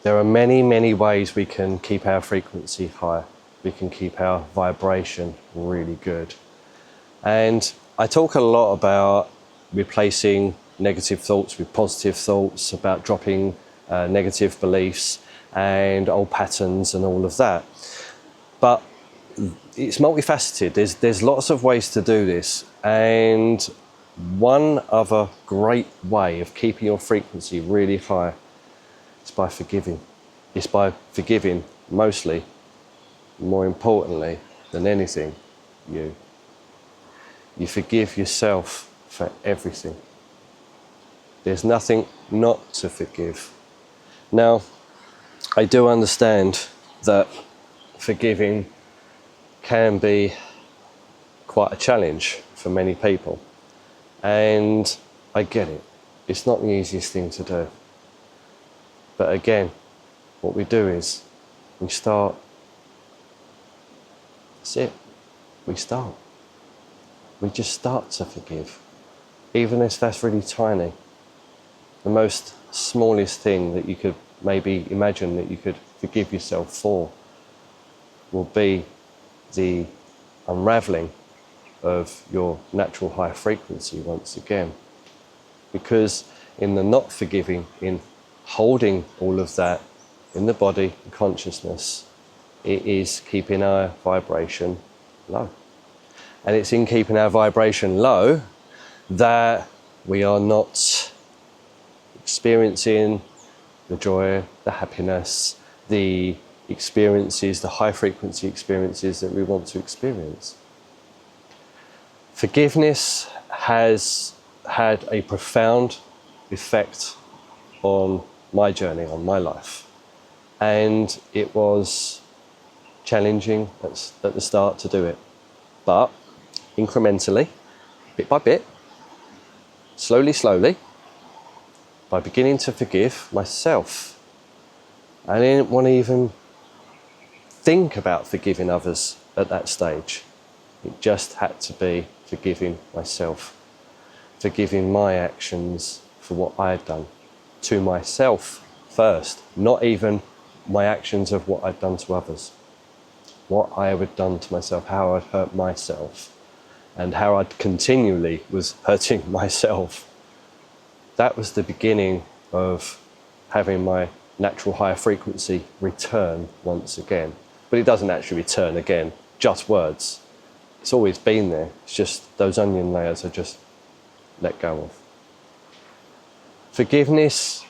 There are many, many ways we can keep our frequency high. We can keep our vibration really good. And I talk a lot about replacing negative thoughts with positive thoughts, about dropping negative beliefs and old patterns and all of that. But it's multifaceted. There's lots of ways to do this. And one other great way of keeping your frequency really high is by forgiving. It's by forgiving mostly, more importantly than anything, you. You forgive yourself for everything. There's nothing not to forgive. Now, I do understand that forgiving can be quite a challenge for many people. And I get it. It's not the easiest thing to do. But again, what we do is we start. That's it. We start. We just start to forgive. Even if that's really tiny. The most smallest thing that you could maybe imagine that you could forgive yourself for will be the unraveling of your natural high frequency once again. Because in the not forgiving, in holding all of that in the body and consciousness, it is keeping our vibration low. And it's in keeping our vibration low that we are not experiencing the joy, the happiness, the experiences, the high frequency experiences that we want to experience. Forgiveness has had a profound effect on my journey, on my life. And it was challenging at the start to do it. But incrementally, bit by bit, slowly, by beginning to forgive myself. I didn't want to even think about forgiving others at that stage. It just had to be forgiving myself, forgiving my actions for what I had done to myself first, not even my actions of what I'd done to others, what I had done to myself, how I'd hurt myself, and how I continually was hurting myself. That was the beginning of having my natural higher frequency return once again. But it doesn't actually return again, just words. It's always been there. It's just those onion layers are just let go of. Forgiveness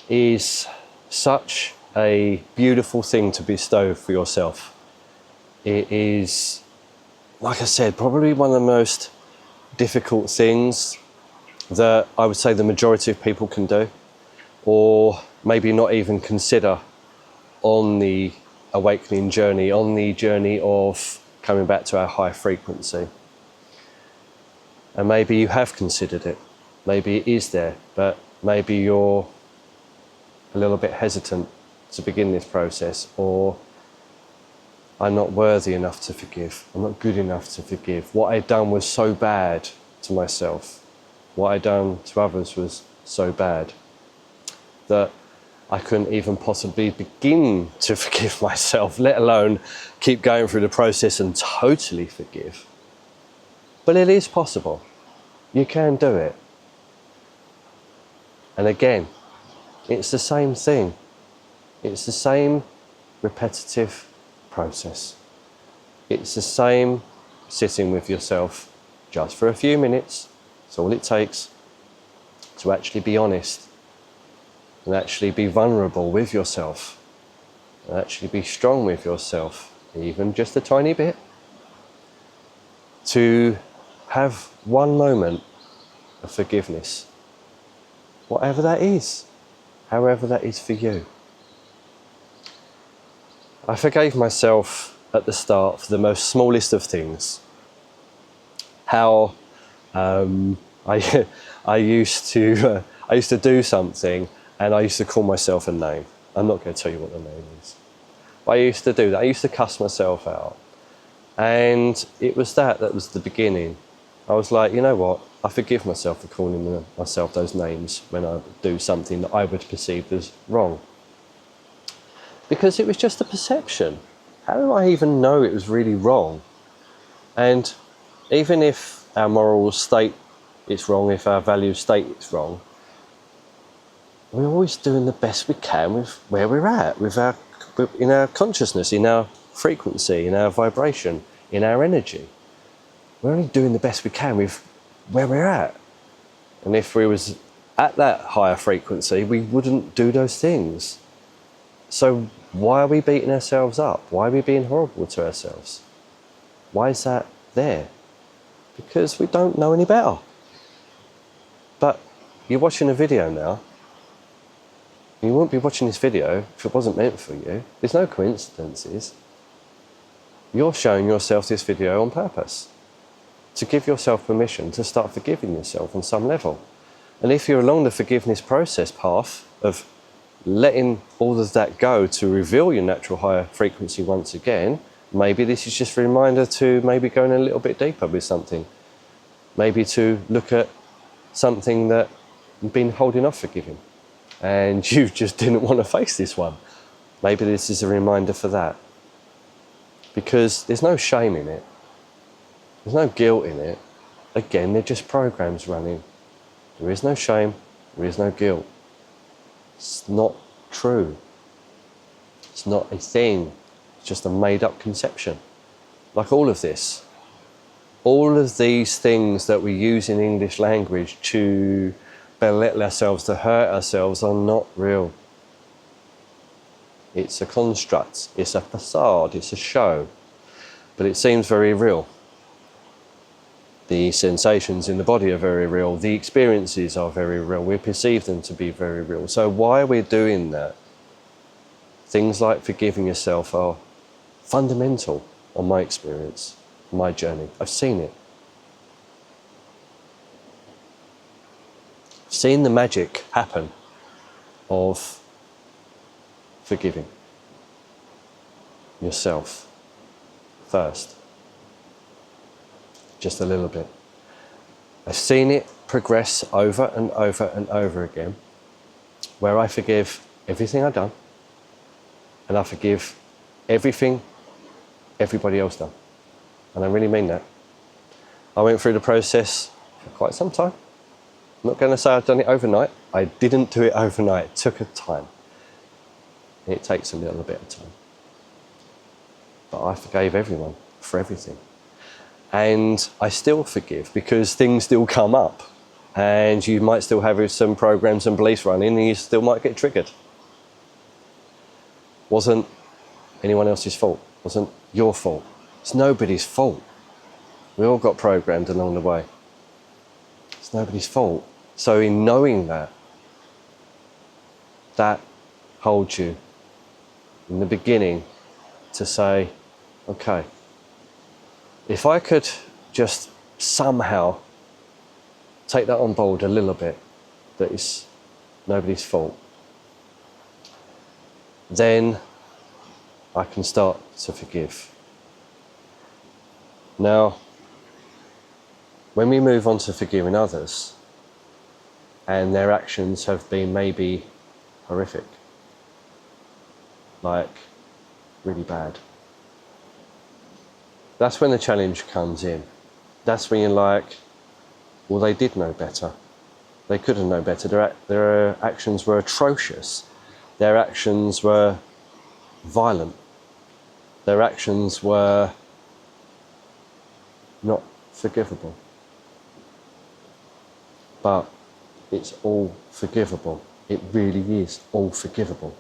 is such a beautiful thing to bestow for yourself. It is, like I said, probably one of the most difficult things that I would say the majority of people can do, or maybe not even consider on the awakening journey, on the journey of coming back to our high frequency. And maybe you have considered it, maybe it is there, but maybe you're a little bit hesitant to begin this process, or I'm not worthy enough to forgive, I'm not good enough to forgive. What I'd done was so bad to myself. What I'd done to others was so bad that I couldn't even possibly begin to forgive myself, let alone keep going through the process and totally forgive. But it is possible. You can do it. And again, it's the same thing. It's the same repetitive process. It's the same sitting with yourself just for a few minutes. It's all it takes to actually be honest and actually be vulnerable with yourself and actually be strong with yourself, even just a tiny bit. To have one moment of forgiveness, whatever that is, however that is for you. I forgave myself at the start for the most smallest of things. How I used to do something and I used to call myself a name. I'm not going to tell you what the name is. But I used to do that. I used to cuss myself out. And it was that was the beginning. I was like, you know what? I forgive myself for calling myself those names when I do something that I would perceive as wrong. because it was just a perception. How do I even know it was really wrong? And even if our morals state it's wrong, if our values state it's wrong, we're always doing the best we can with where we're at, in our consciousness, in our frequency, in our vibration, in our energy. We're only doing the best we can with where we're at. And if we was at that higher frequency, we wouldn't do those things. So why are we beating ourselves up? Why are we being horrible to ourselves? Why is that there? Because we don't know any better. But you're watching a video now. You wouldn't be watching this video if it wasn't meant for you. There's no coincidences. You're showing yourself this video on purpose, to give yourself permission to start forgiving yourself on some level. And if you're along the forgiveness process path of letting all of that go to reveal your natural higher frequency once again, maybe this is just a reminder to maybe go in a little bit deeper with something. Maybe to look at something that you've been holding off forgiving and you just didn't want to face this one. Maybe this is a reminder for that. Because there's no shame in it. There's no guilt in it. Again, they're just programs running. There is no shame, there is no guilt. It's not true. It's not a thing. It's just a made-up conception. Like all of this. All of these things that we use in English language to belittle ourselves, to hurt ourselves, are not real. It's a construct, it's a facade, it's a show. But it seems very real. The sensations in the body are very real. The experiences are very real. We perceive them to be very real. So why are we doing that? Things like forgiving yourself are fundamental on my experience, my journey. I've seen it. I've seen the magic happen of forgiving yourself first. Just a little bit. I've seen it progress over and over and over again, where I forgive everything I've done, and I forgive everything everybody else done. And I really mean that. I went through the process for quite some time. I'm not going to say I've done it overnight. I didn't do it overnight. It took a time. It takes a little bit of time. But I forgave everyone for everything. And I still forgive because things still come up. And you might still have some programs and beliefs running and you still might get triggered. Wasn't anyone else's fault. Wasn't your fault. It's nobody's fault. We all got programmed along the way. It's nobody's fault. So in knowing that, that holds you in the beginning to say, okay, if I could just somehow take that on board a little bit, that it's nobody's fault, then I can start to forgive. Now, when we move on to forgiving others, and their actions have been maybe horrific, like really bad, that's when the challenge comes in. That's when you're like, well, they did know better. They could have known better. Their actions were atrocious. Their actions were violent. Their actions were not forgivable. But it's all forgivable. It really is all forgivable.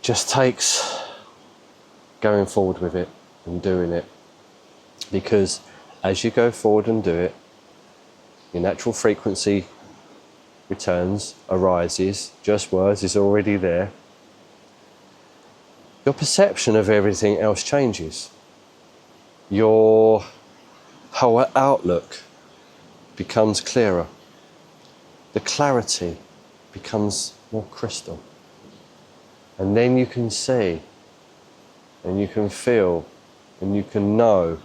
Just takes going forward with it and doing it. Because as you go forward and do it, your natural frequency returns, arises, just words is already there. Your perception of everything else changes. Your whole outlook becomes clearer. The clarity becomes more crystal. And then you can see, and you can feel, and you can know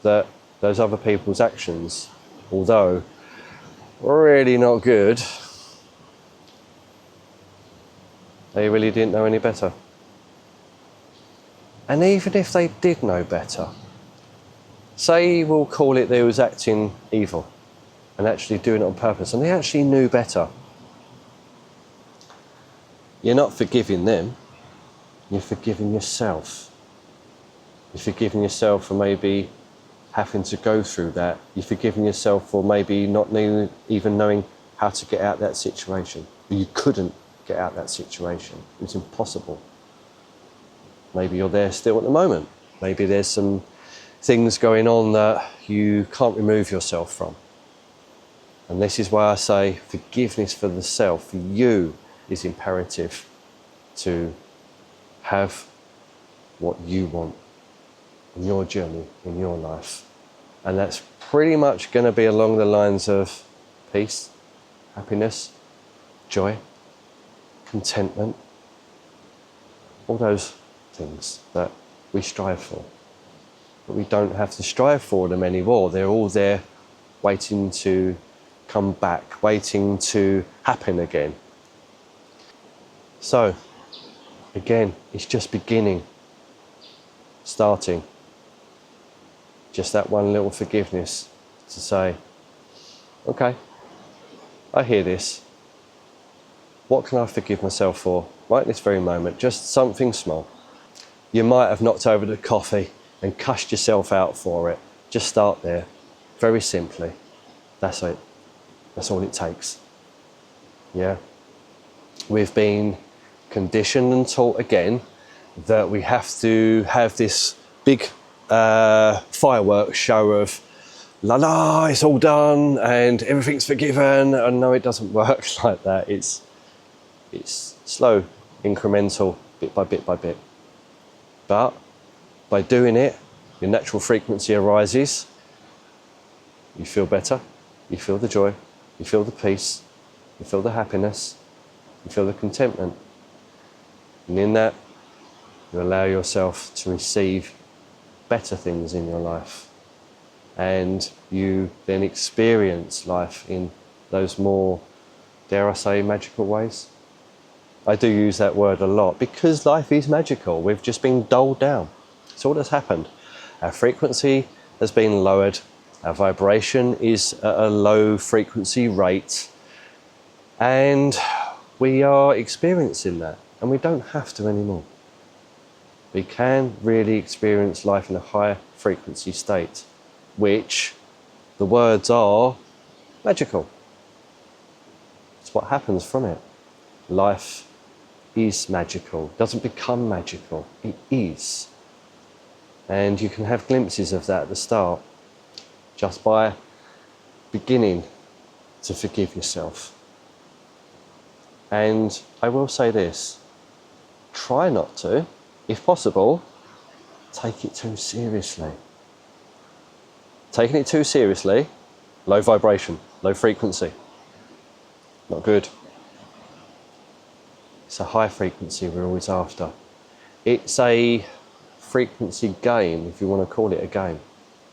that those other people's actions, although really not good, They really didn't know any better. And even if they did know better, say we'll call it they was acting evil and actually doing it on purpose, and they actually knew better. You're not forgiving them, you're forgiving yourself. You're forgiving yourself for maybe having to go through that. You're forgiving yourself for maybe not even knowing how to get out of that situation. You couldn't get out of that situation. It was impossible. Maybe you're there still at the moment. Maybe there's some things going on that you can't remove yourself from. And this is why I say forgiveness for the self, for you, is imperative to have what you want in your journey, in your life. And that's pretty much going to be along the lines of peace, happiness, joy, contentment, all those things that we strive for. But we don't have to strive for them anymore. They're all there waiting to come back, waiting to happen again. So, again, it's just beginning, starting. Just that one little forgiveness to say, okay, I hear this. What can I forgive myself for right this very moment? Just something small. You might have knocked over the coffee and cussed yourself out for it. Just start there, very simply. That's it. That's all it takes. Yeah. We've been conditioned and taught again that we have to have this big fireworks show of la la, it's all done and everything's forgiven. And no, it doesn't work like that. It's slow, incremental, bit by bit by bit. But by doing it, your natural frequency arises. You feel better, you feel the joy, you feel the peace, you feel the happiness, you feel the contentment. And in that, you allow yourself to receive better things in your life. And you then experience life in those more, dare I say, magical ways. I do use that word a lot because life is magical. We've just been dulled down. That's all that's happened. Our frequency has been lowered. Our vibration is at a low frequency rate. And we are experiencing that. And we don't have to anymore. We can really experience life in a higher frequency state, which the words are magical. It's what happens from it. Life is magical. It doesn't become magical. It is. And you can have glimpses of that at the start just by beginning to forgive yourself. And I will say this, try not to, if possible, take it too seriously. Taking it too seriously, low vibration, low frequency, not good. It's a high frequency we're always after. It's a frequency game, if you want to call it a game,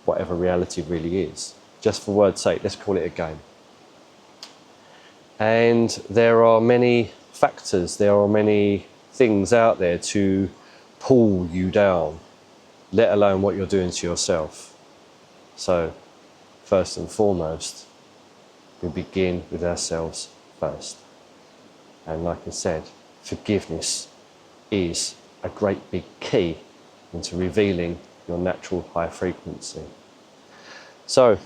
whatever reality really is. Just for word's sake, let's call it a game. And there are many factors, there are many things out there to pull you down, let alone what you're doing to yourself. So, first and foremost, we begin with ourselves first. And like I said, forgiveness is a great big key into revealing your natural high frequency. So,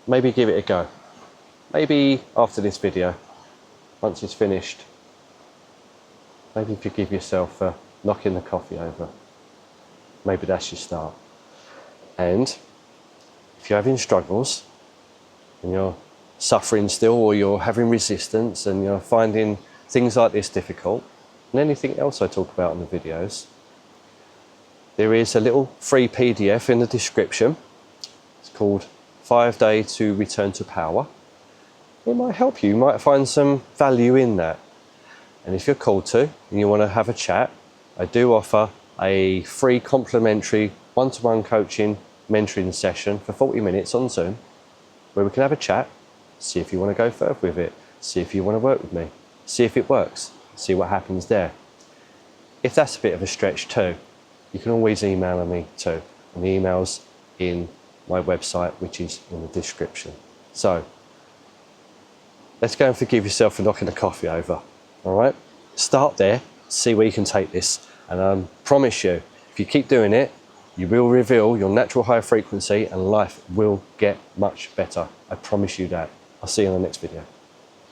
maybe give it a go. Maybe after this video, once it's finished, maybe forgive yourself for knocking the coffee over. Maybe that's your start. And if you're having struggles and you're suffering still, or you're having resistance and you're finding things like this difficult, and anything else I talk about in the videos, there is a little free PDF in the description. It's called 5 Days to Return to Power. It might help you, you might find some value in that. And if you're called to and you want to have a chat, I do offer a free complimentary one-to-one coaching mentoring session for 40 minutes on Zoom, where we can have a chat, see if you want to go further with it, see if you want to work with me, see if it works. see what happens there. If that's a bit of a stretch too, you can always email me too. And the email's in my website, which is in the description. So let's go and forgive yourself for knocking the coffee over. All right? Start there, see where you can take this. And I promise you, if you keep doing it, you will reveal your natural high frequency and life will get much better. I promise you that. I'll see you in the next video.